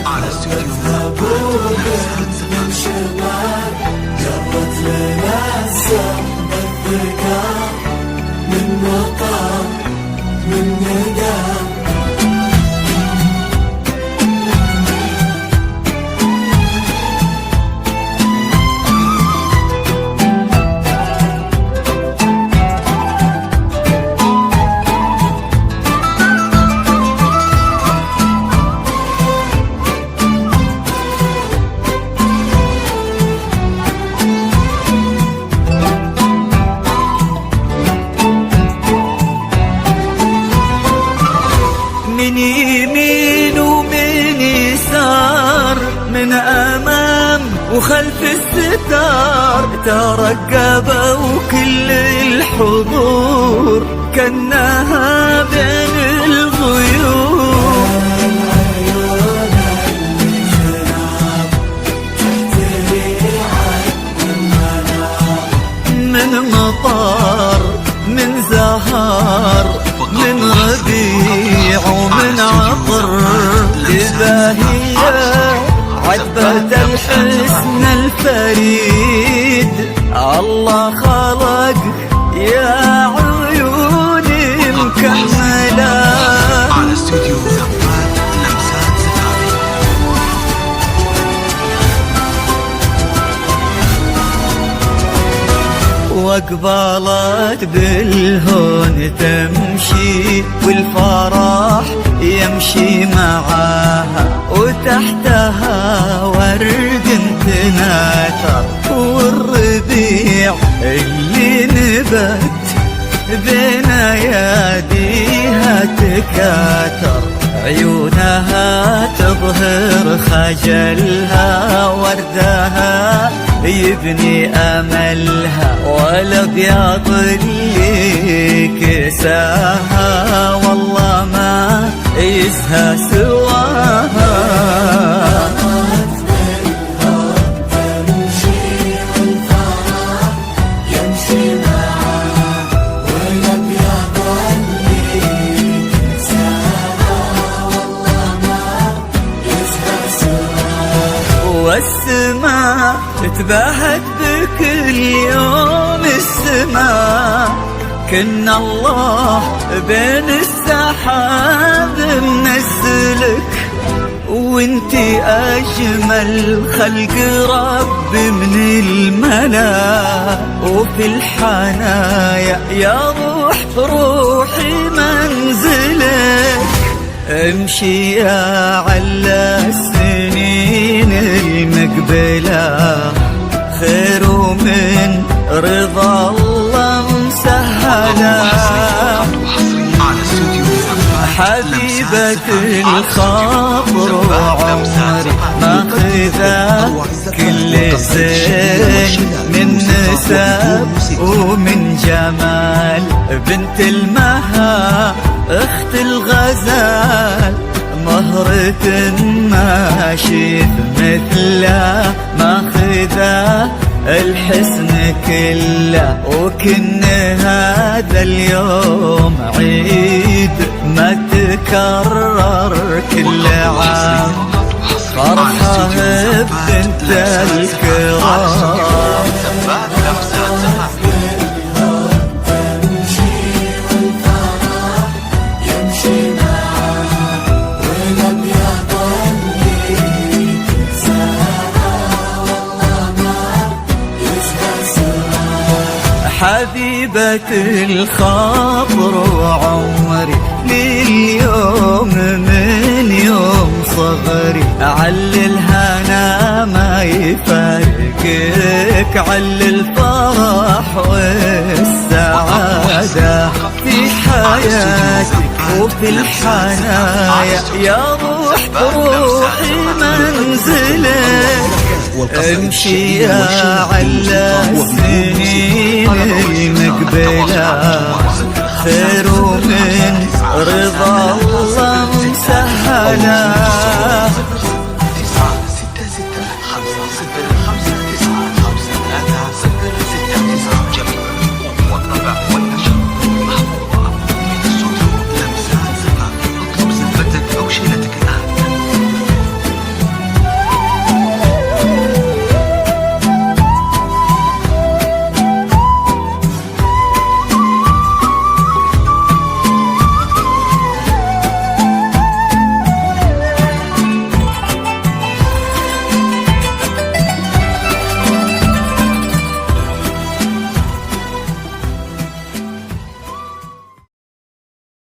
على استوديو من شمال قرت لنا السما الثقال من وطن من ندم من يمين ومن يسار من أمام وخلف الستار ترقبوا كل الحضور كأنها بين الغيوم من مطار من زهار من ربيع ومن عطر تباهية عتبة الحسن الفريد الله خلق يا عيوني مكملة. على استوديو زفات لمسات زفاف. وقبلت بالهون تمشي والفرح يمشي معاها وتحتها ورد تناثر والربيع اللي نبت بين اياديها تكاثر عيونها تظهر خجلها وردها يبني أملها والأبيض اللي كساها والله ما يسهى سواها. والسماء تباهت بكل يوم السماء كنا الله بين السحاب منزلك وانتي أجمل خلق رب من الملا وفي الحنايا يا روحي منزلك امشي يا على السنين المقبلة خير ومن رضا الله مسهلة. حبيبة الخاطر وعمري ماخذة كل زين من نسب ومن جمال بنت المها اخت الغزال مهرة ما شيف مثله ماخذة الحسن كله وكن هذا اليوم عيد ما تكرر كل عام فرحة بنت الكرام. حبيبة الخاطر وعمري لليوم من يوم صغري على الهنا ما يفارقك على الفرح السعادة في حياتك وفي الحنايا يا روح روحي منزلك امشي يا على السنين المقبلة